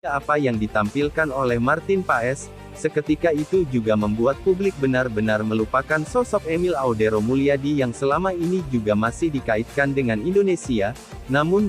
Apa yang ditampilkan oleh Martin Paes, seketika itu juga membuat publik benar-benar melupakan sosok Emil Audero Mulyadi yang selama ini juga masih dikaitkan dengan Indonesia, namun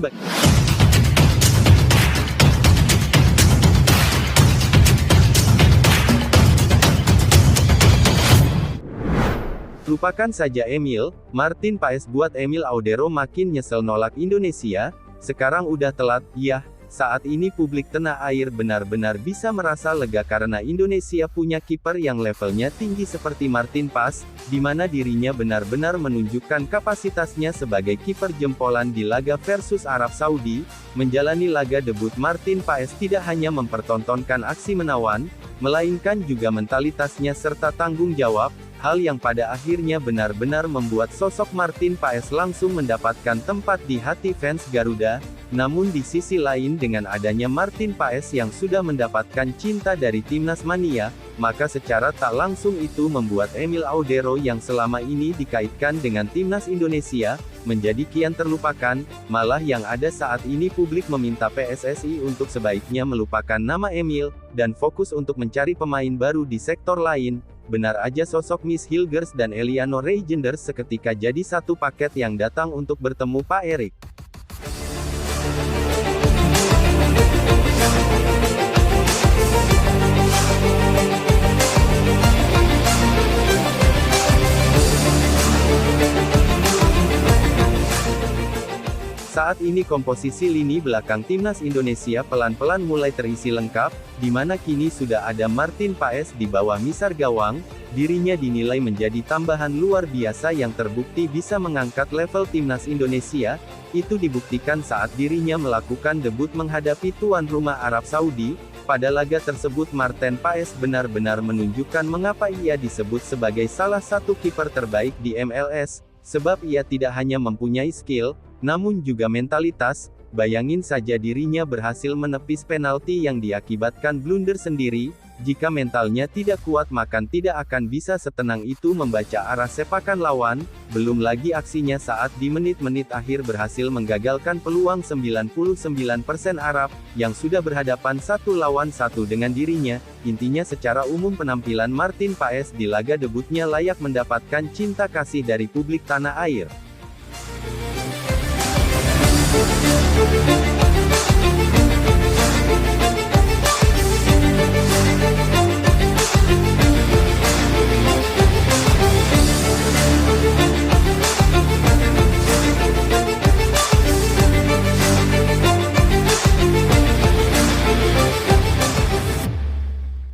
lupakan saja Emil, Martin Paes buat Emil Audero makin nyesel nolak Indonesia, sekarang udah telat, yah. Saat ini publik tanah air benar-benar bisa merasa lega karena Indonesia punya kiper yang levelnya tinggi seperti Martin Paes, di mana dirinya benar-benar menunjukkan kapasitasnya sebagai kiper jempolan di laga versus Arab Saudi. Menjalani laga debut Martin Paes tidak hanya mempertontonkan aksi menawan, melainkan juga mentalitasnya serta tanggung jawab, hal yang pada akhirnya benar-benar membuat sosok Martin Paes langsung mendapatkan tempat di hati fans Garuda. Namun di sisi lain dengan adanya Martin Paes yang sudah mendapatkan cinta dari Timnas Mania, maka secara tak langsung itu membuat Emil Audero yang selama ini dikaitkan dengan Timnas Indonesia, menjadi kian terlupakan, malah yang ada saat ini publik meminta PSSI untuk sebaiknya melupakan nama Emil, dan fokus untuk mencari pemain baru di sektor lain. Benar aja sosok Miss Hilgers dan Eliano Reijenders seketika jadi satu paket yang datang untuk bertemu Pak Erik. Saat ini komposisi lini belakang Timnas Indonesia pelan-pelan mulai terisi lengkap, di mana kini sudah ada Martin Paes di bawah misar gawang. Dirinya dinilai menjadi tambahan luar biasa yang terbukti bisa mengangkat level Timnas Indonesia. Itu dibuktikan saat dirinya melakukan debut menghadapi tuan rumah Arab Saudi. Pada laga tersebut Martin Paes benar-benar menunjukkan mengapa ia disebut sebagai salah satu kiper terbaik di MLS, sebab ia tidak hanya mempunyai skill, namun juga mentalitas. Bayangin saja dirinya berhasil menepis penalti yang diakibatkan blunder sendiri. Jika mentalnya tidak kuat maka tidak akan bisa setenang itu membaca arah sepakan lawan. Belum lagi aksinya saat di menit-menit akhir berhasil menggagalkan peluang 99% Arab, yang sudah berhadapan 1-1 dengan dirinya. Intinya secara umum penampilan Martin Paes di laga debutnya layak mendapatkan cinta kasih dari publik tanah air.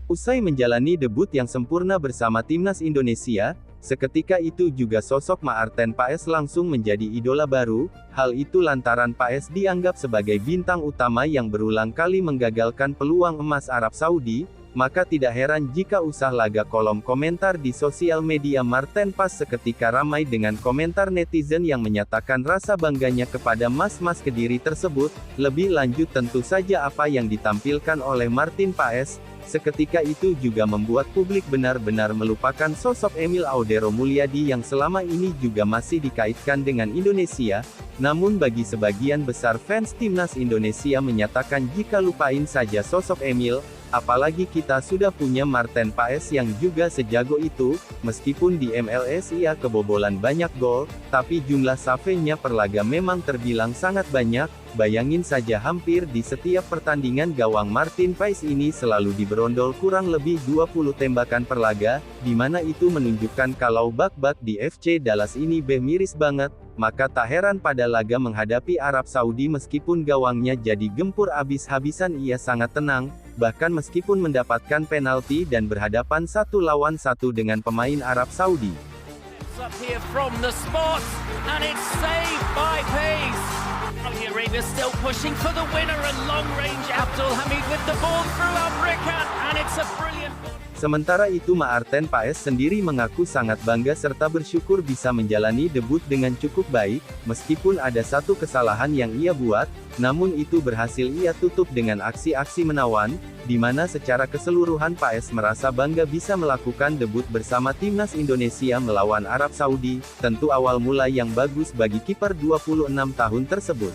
Usai menjalani debut yang sempurna bersama Timnas Indonesia, seketika itu juga sosok Martin Paes langsung menjadi idola baru. Hal itu lantaran Paes dianggap sebagai bintang utama yang berulang kali menggagalkan peluang emas Arab Saudi. Maka tidak heran jika usah laga kolom komentar di sosial media Martin Paes seketika ramai dengan komentar netizen yang menyatakan rasa bangganya kepada mas-mas Kediri tersebut. Lebih lanjut tentu saja apa yang ditampilkan oleh Martin Paes seketika itu juga membuat publik benar-benar melupakan sosok Emil Audero Mulyadi yang selama ini juga masih dikaitkan dengan Indonesia. Namun bagi sebagian besar fans Timnas Indonesia menyatakan jika lupain saja sosok Emil, apalagi kita sudah punya Martin Paes yang juga sejago itu. Meskipun di MLS ia kebobolan banyak gol, tapi jumlah save-nya per laga memang terbilang sangat banyak. Bayangin saja hampir di setiap pertandingan gawang Martin Paes ini selalu diberondol kurang lebih 20 tembakan per laga, di mana itu menunjukkan kalau bak-bak di FC Dallas ini miris banget. Maka tak heran pada laga menghadapi Arab Saudi meskipun gawangnya jadi gempur abis-habisan ia sangat tenang, bahkan meskipun mendapatkan penalti dan berhadapan 1-1 dengan pemain Arab Saudi. Up here from the spot, and it's saved by Paes. Saudi Arabia still pushing for the winner, and long-range Abdul Hamid with the ball through Amrikat, and it's a brilliant ball. Sementara itu Martin Paes sendiri mengaku sangat bangga serta bersyukur bisa menjalani debut dengan cukup baik, meskipun ada satu kesalahan yang ia buat, namun itu berhasil ia tutup dengan aksi-aksi menawan, di mana secara keseluruhan Paes merasa bangga bisa melakukan debut bersama Timnas Indonesia melawan Arab Saudi. Tentu awal mula yang bagus bagi kiper 26 tahun tersebut.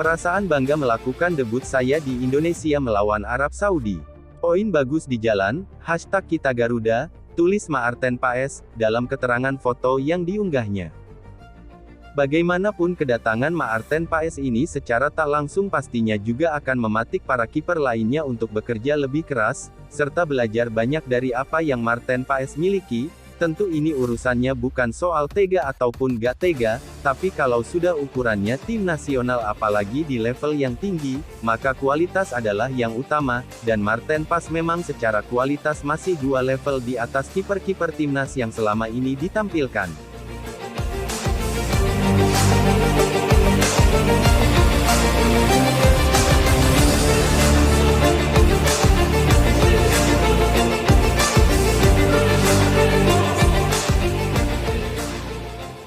Perasaan bangga melakukan debut saya di Indonesia melawan Arab Saudi. Poin bagus di jalan, #KitaGaruda, tulis Maarten Paes, dalam keterangan foto yang diunggahnya. Bagaimanapun kedatangan Maarten Paes ini secara tak langsung pastinya juga akan mematik para kiper lainnya untuk bekerja lebih keras, serta belajar banyak dari apa yang Maarten Paes miliki. Tentu ini urusannya bukan soal tega ataupun gak tega, tapi kalau sudah ukurannya tim nasional apalagi di level yang tinggi, maka kualitas adalah yang utama, dan Maarten Paes memang secara kualitas masih 2 level di atas kiper-kiper timnas yang selama ini ditampilkan.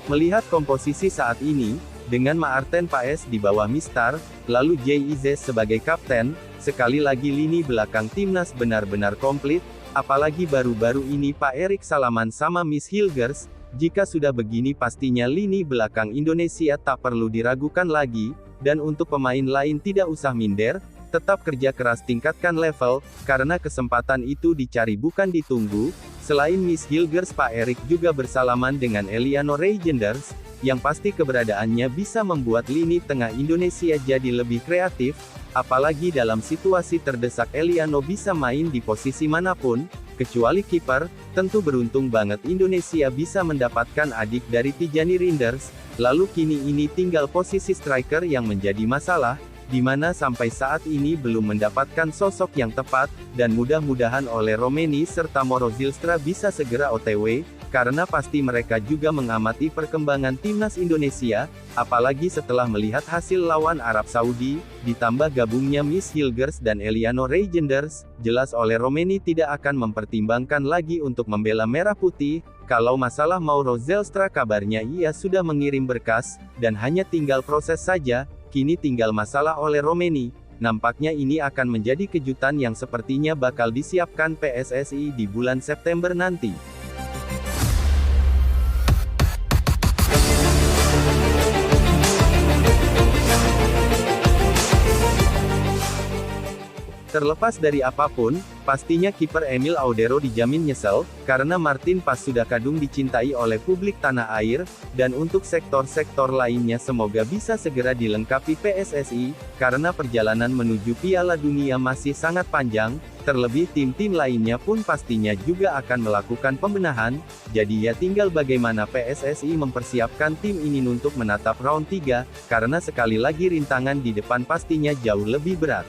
Melihat komposisi saat ini, dengan Maarten Paes di bawah Mistar, lalu JIZ sebagai kapten, sekali lagi lini belakang timnas benar-benar komplit, apalagi baru-baru ini Pak Erik salaman sama Miss Hilgers, jika sudah begini pastinya lini belakang Indonesia tak perlu diragukan lagi, dan untuk pemain lain tidak usah minder, tetap kerja keras tingkatkan level, karena kesempatan itu dicari bukan ditunggu. Selain Miss Hilgers, Pak Erik juga bersalaman dengan Eliano Reijenders, yang pasti keberadaannya bisa membuat lini tengah Indonesia jadi lebih kreatif, apalagi dalam situasi terdesak Eliano bisa main di posisi manapun, kecuali kiper. Tentu beruntung banget Indonesia bisa mendapatkan adik dari Tijani Rinders, lalu kini ini tinggal posisi striker yang menjadi masalah, di mana sampai saat ini belum mendapatkan sosok yang tepat, dan mudah-mudahan oleh Romeni serta Moro Zylstra bisa segera OTW, karena pasti mereka juga mengamati perkembangan timnas Indonesia, apalagi setelah melihat hasil lawan Arab Saudi, ditambah gabungnya Miss Hilgers dan Eliano Reijenders, jelas oleh Romeni tidak akan mempertimbangkan lagi untuk membela Merah Putih. Kalau masalah Mauro Zylstra kabarnya ia sudah mengirim berkas, dan hanya tinggal proses saja. Kini tinggal masalah oleh Romeni. Nampaknya ini akan menjadi kejutan yang sepertinya bakal disiapkan PSSI di bulan September nanti. Terlepas dari apapun, pastinya kiper Emil Audero dijamin nyesel, karena Martin Paes sudah kadung dicintai oleh publik tanah air, dan untuk sektor-sektor lainnya semoga bisa segera dilengkapi PSSI, karena perjalanan menuju Piala Dunia masih sangat panjang, terlebih tim-tim lainnya pun pastinya juga akan melakukan pembenahan, jadi ya tinggal bagaimana PSSI mempersiapkan tim ini untuk menatap round 3, karena sekali lagi rintangan di depan pastinya jauh lebih berat.